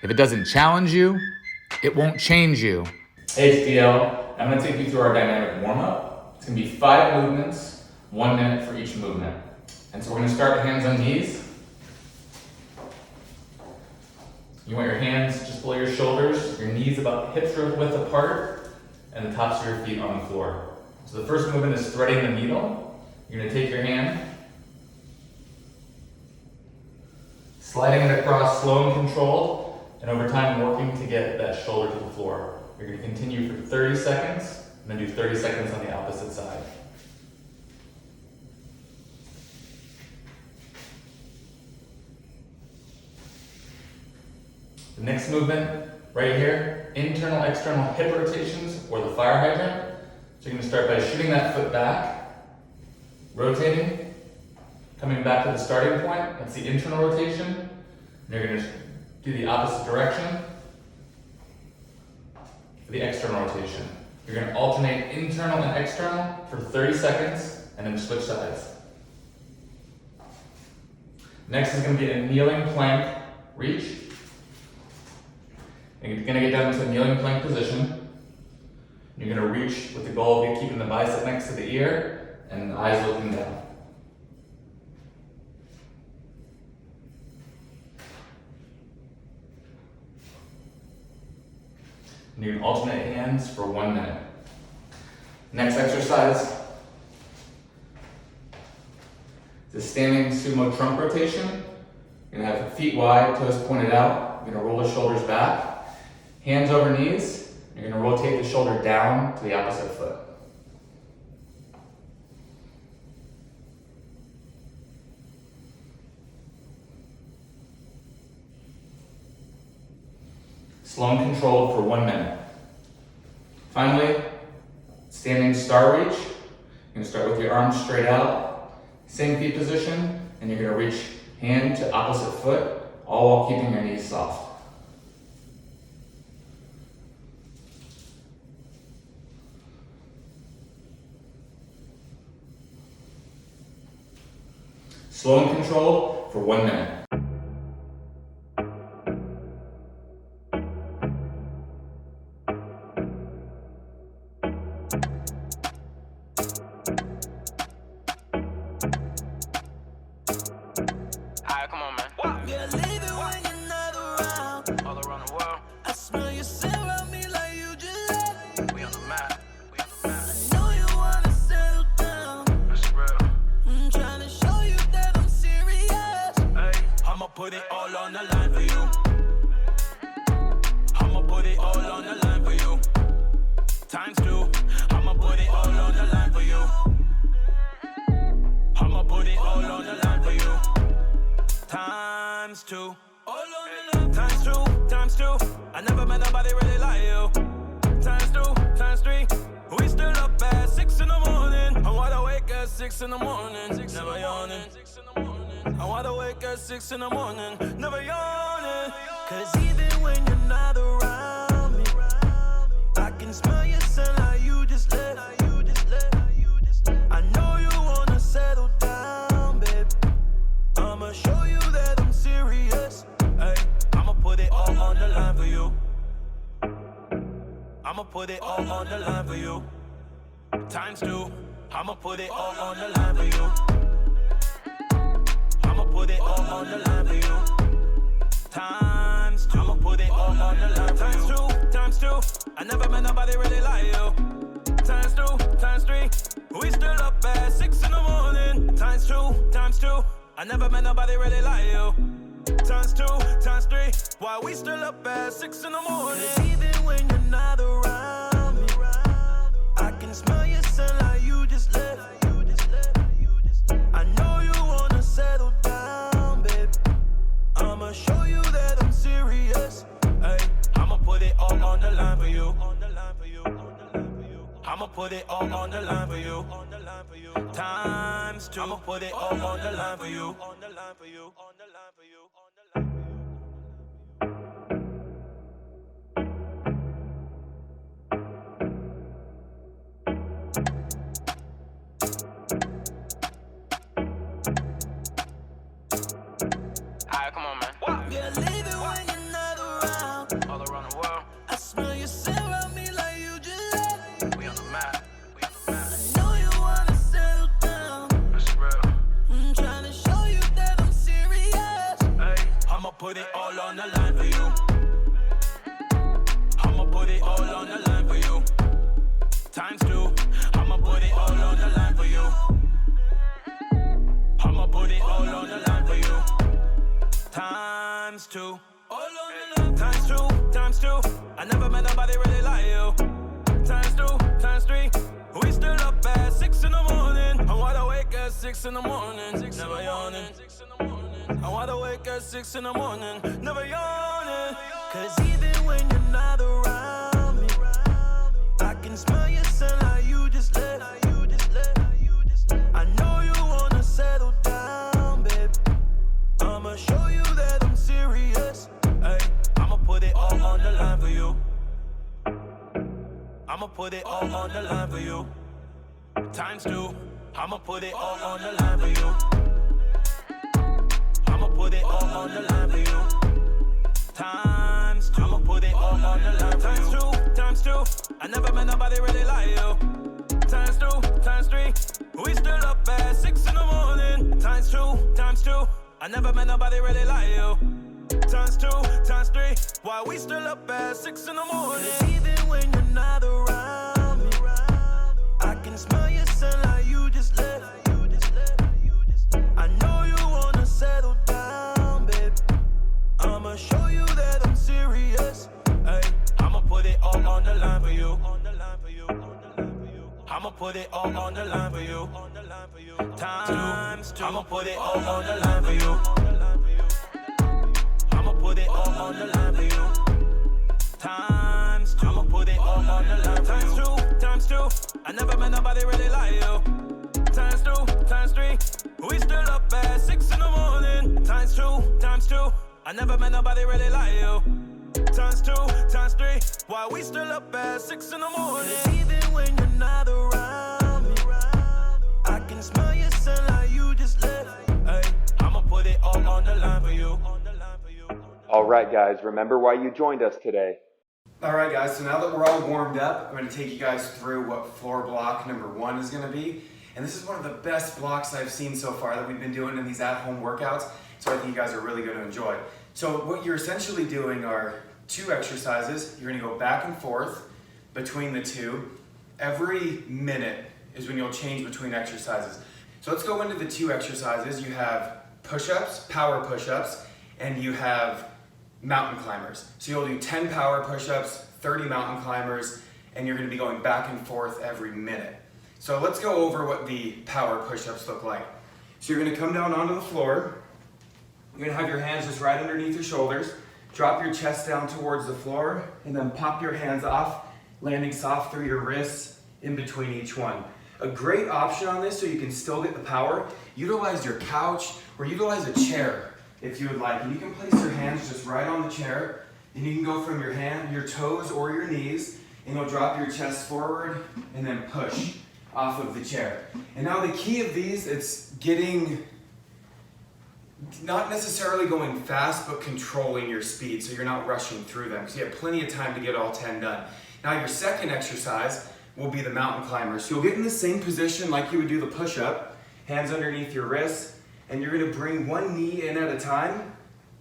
If it doesn't challenge you, it won't change you. Hey, it's DL. I'm gonna take you through our dynamic warm-up. It's gonna be 5 movements, 1 minute for each movement. And so we're gonna start with hands on knees. You want your hands just below your shoulders, your knees about hip width apart, and the tops of your feet on the floor. So the first movement is threading the needle. You're gonna take your hand, sliding it across slow and controlled, and over time working to get that shoulder to the floor. You're gonna continue for 30 seconds, and then do 30 seconds on the opposite side. The next movement, right here, internal, external hip rotations, or the fire hydrant. So you're gonna start by shooting that foot back, rotating, coming back to the starting point, that's the internal rotation. And you're gonna do the opposite direction for the external rotation. You're gonna alternate internal and external for 30 seconds, and then switch sides. Next is gonna be a kneeling plank reach. And you're gonna get down into a kneeling plank position. You're gonna reach with the goal of keeping the bicep next to the ear and the eyes looking down. And you can alternate hands for 1 minute. Next exercise is a standing sumo trunk rotation. You're gonna have feet wide, toes pointed out. You're gonna roll the shoulders back. Hands over knees, you're going to rotate the shoulder down to the opposite foot. Slow and controlled for 1 minute. Finally, standing star reach. You're going to start with your arms straight out, same feet position, and you're going to reach hand to opposite foot, all while keeping your knees soft. Slow and controlled for 1 minute. Alright, come on, man. What? Yeah, leave it when you're not around. All around the world, I smell you surround me like you just left. we on the map. We on the map. I know you wanna settle down. That's real. I'm trying to show you that I'm serious. Hey, I'ma put it all on the line for you. I'ma put it all on the line for you. Times 2. I'ma put it all on the line for you. I'ma put it all on the line for you. Times 2. All on the line. Times 2. Times 2. I never met nobody really like you. Times 2. Times 3. We still up at 6 in the morning. I'm wide awake at 6 in the morning. Never yawning. I'm wide awake at 6 in the morning. Never yawning. Cause even when you're not around me, I can smell your scent like you just left. I know you wanna settle down, babe. I'ma show you that I'm serious. Ay, I'ma put it all on the line for you. I'ma put it all on the line for you. Times 2. I'ma put it all on the line for you. I'ma put it all on the line for you. Times 2. I'ma put it all on the line for you. Times 2. Times 2. I never met nobody really like you. Times 2. Times 3. We still up at 6 in the morning. Times 2. Times 2. I never met nobody really like you. Times 2. Times 3. Why we still up at 6 in the morning? Even when you're not around me, I can smell your scent like you just left. I know you wanna settle down, babe. I'ma show you that I'm serious. Ay, I'ma put it all on the line for you. I'ma put it all on the line for you. Times 2. I'ma put it all on the line for you. Alright, come on, man. What? Yeah, leave it when you're not around. all on the line for you. I'ma put it all on the line for you. Times two, I'ma put it all on the line for you. I'ma put it all on the line for you. Times two, all on the line. Times two. I never met nobody really like you. Times two, times three. We still up at 6 in the morning. I wanna wake at 6 in the morning. Never yawning. I wanna wake at 6 in the morning. Never yawning. Cause even when you're not around me, I can smell your scent like you just left. I know you wanna settle down, babe. I'ma show you that I'm serious. Ay, I'ma put it all on the line for you. I'ma put it all on the line for you. Times two, I'ma put it all on the line for you. I'ma put it all on the line for you. Times two, I'ma put it all on the line for you. Times two, I never met nobody really like you. Times two, times three, we still up at 6 in the morning. Times two, I never met nobody really like you. Times two, times three, why we still up at 6 in the morning? Cause even when you're not around me, I can smell your scent like you just left. I know you wanna settle down, babe. I'ma show you that I'm serious. Ay, I'ma put it all on the line for you. I'ma put it all on the line for you. Times two, I'ma put it all on the line for you. I'ma put it all on the line for you. Times two, I'ma put it all on the line for you. Times two, I never met nobody really like you. Times two, times three, we still up at 6 in the morning. Times two, I never met nobody really like you. Times two, times three, why we still up at 6 in the morning? Cause even when you're not around me, I can smell your scent like you just left. Ay, I'ma put it all on the line for you. All right, guys, remember why you joined us today. All right, guys, so now that we're all warmed up, I'm going to take you guys through what floor block number 1 is going to be. And this is one of the best blocks I've seen so far that we've been doing in these at-home workouts, so I think you guys are really going to enjoy. So what you're essentially doing are 2 exercises. You're going to go back and forth between the 2. Every minute is when you'll change between exercises. So let's go into the 2 exercises. You have push-ups, power push-ups, and you have mountain climbers. So you'll do 10 power push-ups, 30 mountain climbers, and you're going to be going back and forth every minute. So let's go over what the power push-ups look like. So you're going to come down onto the floor. You're going to have your hands just right underneath your shoulders. Drop your chest down towards the floor, and then pop your hands off, landing soft through your wrists in between each one. A great option on this so you can still get the power, utilize your couch or utilize a chair if you would like. And you can place your hands just right on the chair, and you can go from your toes or your knees, and you'll drop your chest forward and then push off of the chair. And now the key of these, it's getting, not necessarily going fast, but controlling your speed so you're not rushing through them, because you have plenty of time to get all 10 done. Now your second exercise will be the mountain climber. So you'll get in the same position like you would do the push-up, hands underneath your wrists, and you're gonna bring one knee in at a time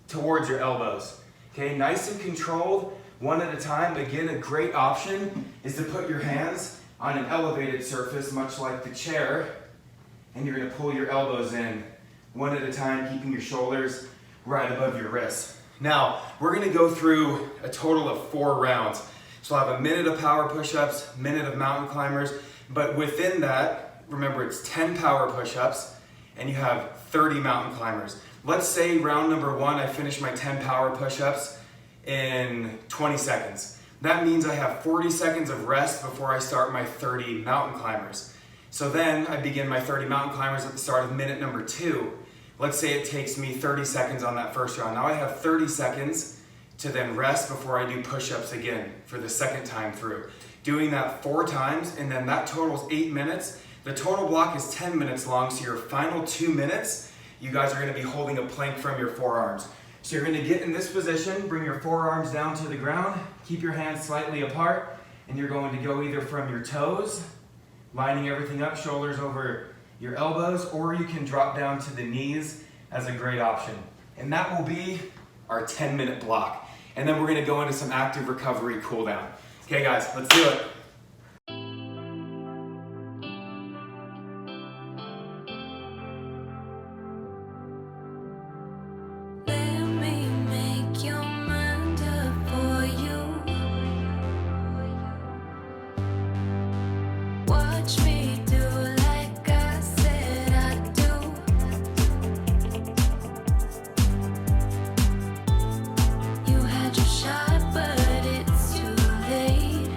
towards your elbows. Okay, nice and controlled, one at a time. Again, a great option is to put your hands on an elevated surface, much like the chair, and you're gonna pull your elbows in one at a time, keeping your shoulders right above your wrists. Now, we're gonna go through a total of 4 rounds. So I'll have a minute of power push-ups, minute of mountain climbers, but within that, remember it's 10 power push-ups, and you have 30 mountain climbers. Let's say round number 1, I finish my 10 power push-ups in 20 seconds. That means I have 40 seconds of rest before I start my 30 mountain climbers. So then I begin my 30 mountain climbers at the start of minute number 2. Let's say it takes me 30 seconds on that first round. Now I have 30 seconds to then rest before I do push-ups again for the second time through. Doing that 4 times, and then that totals 8 minutes. The total block is 10 minutes long, so your final 2 minutes, you guys are gonna be holding a plank from your forearms. So you're gonna get in this position, bring your forearms down to the ground, keep your hands slightly apart, and you're going to go either from your toes, lining everything up, shoulders over your elbows, or you can drop down to the knees as a great option. And that will be our 10-minute block. And then we're gonna go into some active recovery cool down. Okay guys, let's do it. Let me make your mind up for you. Watch me do like I said I'd do. You had your shot, but it's too late.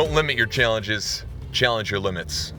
Don't limit your challenges, challenge your limits.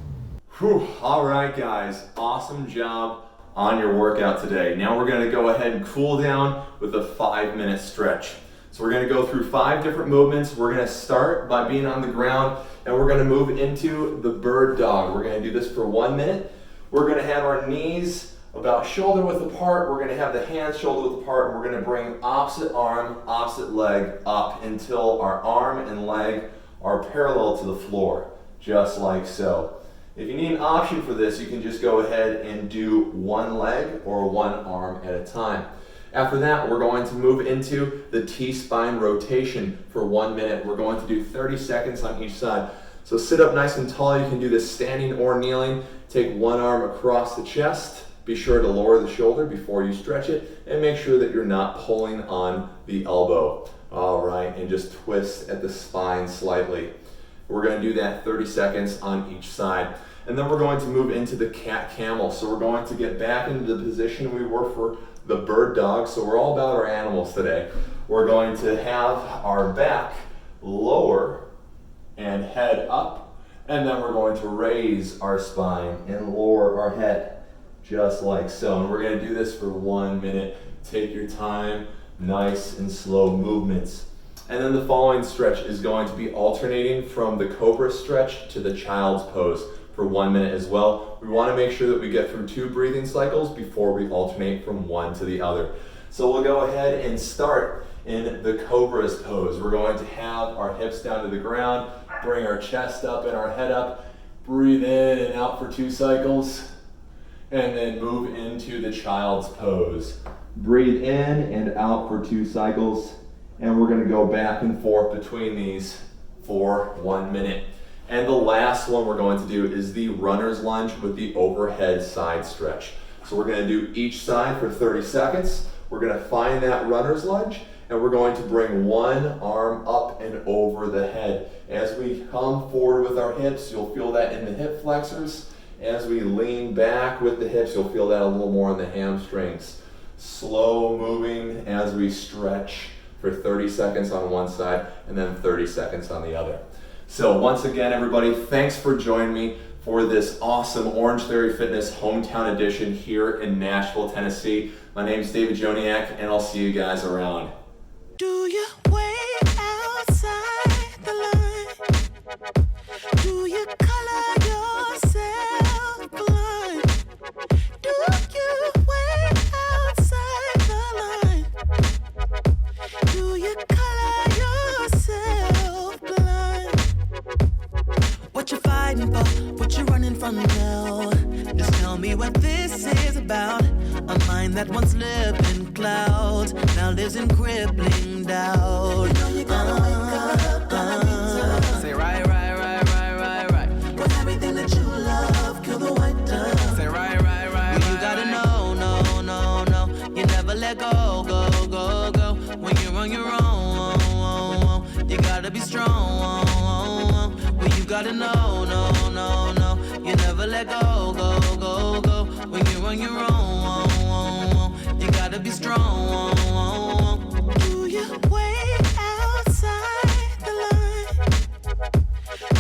Whew. All right, guys, awesome job on your workout today. Now we're gonna go ahead and cool down with a 5-minute stretch. So we're gonna go through 5 different movements. We're gonna start by being on the ground, and we're gonna move into the bird dog. We're gonna do this for 1 minute. We're gonna have our knees about shoulder width apart. We're gonna have the hands shoulder width apart, and we're gonna bring opposite arm, opposite leg up until our arm and leg are parallel to the floor, just like so. If you need an option for this, you can just go ahead and do one leg or one arm at a time. After that, we're going to move into the T-spine rotation for 1 minute. We're going to do 30 seconds on each side. So sit up nice and tall. You can do this standing or kneeling. Take one arm across the chest. Be sure to lower the shoulder before you stretch it, and make sure that you're not pulling on the elbow. All right, and just twist at the spine slightly. We're going to do that 30 seconds on each side. And then we're going to move into the cat-camel. So we're going to get back into the position we were for the bird dog. So we're all about our animals today. We're going to have our back lower and head up. And then we're going to raise our spine and lower our head, just like so. And we're going to do this for 1 minute. Take your time, nice and slow movements. And then the following stretch is going to be alternating from the COBRA stretch to the child's pose for 1 minute as well. We want to make sure that we get through 2 breathing cycles before we alternate from one to the other. So we'll go ahead and start in the COBRA's pose. We're going to have our hips down to the ground, bring our chest up and our head up, breathe in and out for 2 cycles, and then move into the child's pose. Breathe in and out for 2 cycles. And we're going to go back and forth between these for 1 minute. And the last one we're going to do is the runner's lunge with the overhead side stretch. So we're going to do each side for 30 seconds. We're going to find that runner's lunge, and we're going to bring one arm up and over the head. As we come forward with our hips, you'll feel that in the hip flexors. As we lean back with the hips, you'll feel that a little more in the hamstrings. Slow moving as we stretch for 30 seconds on one side and then 30 seconds on the other. So once again, everybody, thanks for joining me for this awesome Orangetheory Fitness Hometown Edition here in Nashville, Tennessee. My name is David Joniak, and I'll see you guys around. Do you wait outside the line? Do you color yourself blind? Do you wait outside the line? Do you color yourself blind? What you fighting for? What you running from now? Just tell me what this is about. A mind that once lived in clouds now lives in crippling doubt. You know you gotta wake up, gotta be tough. Say right. With everything that you love, kill the white dove. Say right. Well, you gotta know, no. You never let go. When you're on your own, you gotta be strong. Well, you gotta know, no. You never let go. When you're on your own, you gotta be strong. Do you wait outside the line?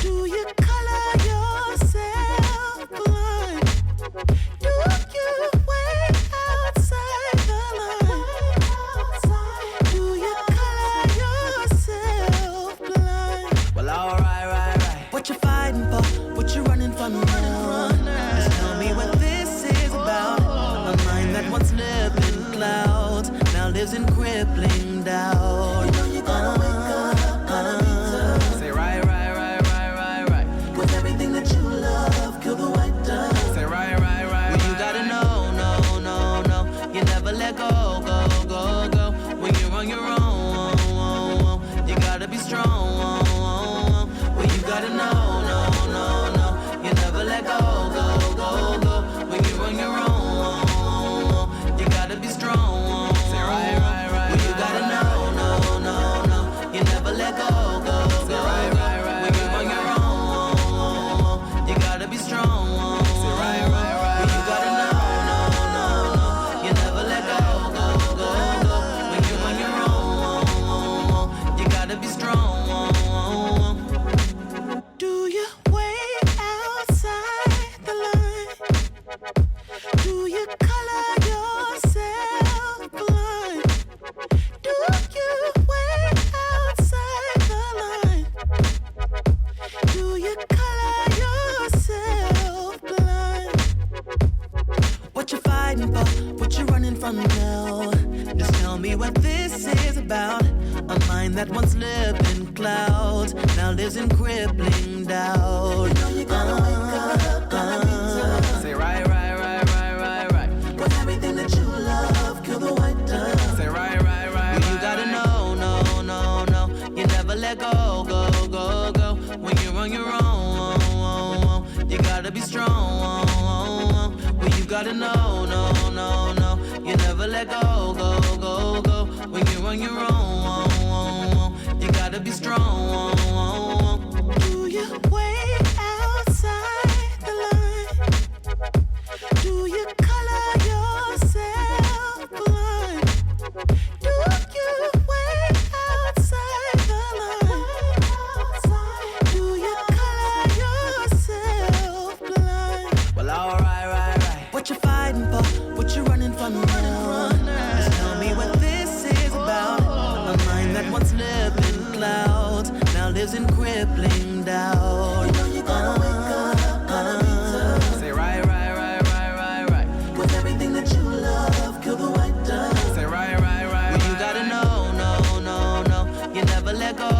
Do you color yourself blind? Do you wait outside the line? Do you color yourself blind? Well, alright. What you fighting for? What you running from now? Just tell me what this is about. A mind that once lived in clouds now lives in crippling doubt. You know you gotta wake up, gotta be tough. Say right. With everything that you love, kill the white dove. Say right. Well, you gotta know, no. You never let go. When you're on your own, you gotta be strong. Well, you gotta know, no. You never let go. fighting for? What you running from now? Just tell me what this is about. A mind that once lived in clouds now lives in crippling doubt. You know you gotta wake up, gotta be tough. Say right. With everything that you love, kill the white dove. Say right. Well, you gotta know, no. You never let go. When you're on your own, you gotta be strong. Well, you gotta know, no. You never let go. When you're on your own, you gotta be strong. Do you wait outside the line? Do you color yourself blind? Do you wait outside the line? Do you color yourself blind? Well, alright. What you fighting for? What you running from now? Just tell me what this is about. A mind that once lived in clouds now lives in crippling doubt. You know you gotta wake up, gotta be tough. Say right. With everything that you love, kill the white dove. Say right. Well, you gotta know, no. You never let go.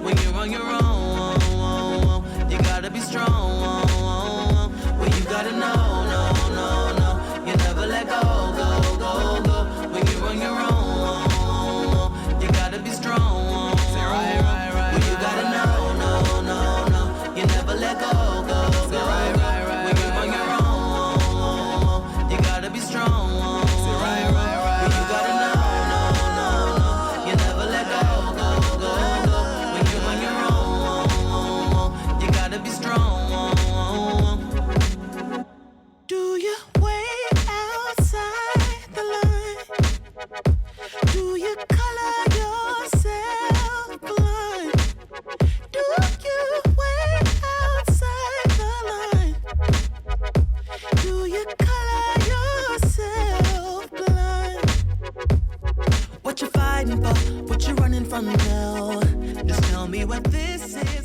When you're on your own, you gotta be strong. Well, you gotta know, no. You never let go. When you're on your own, you gotta be strong. Say right. Well, you gotta know, no. You never let go. Say right. When you're on your own, you gotta be strong. Say right. Well, you gotta know, no. You never let go. When you're on your own, you gotta be strong. Do you wait outside the line? Do you color yourself blind? Do you wait outside the line? Do you color yourself blind? What you fighting for? What you running from now? Just tell me what this is.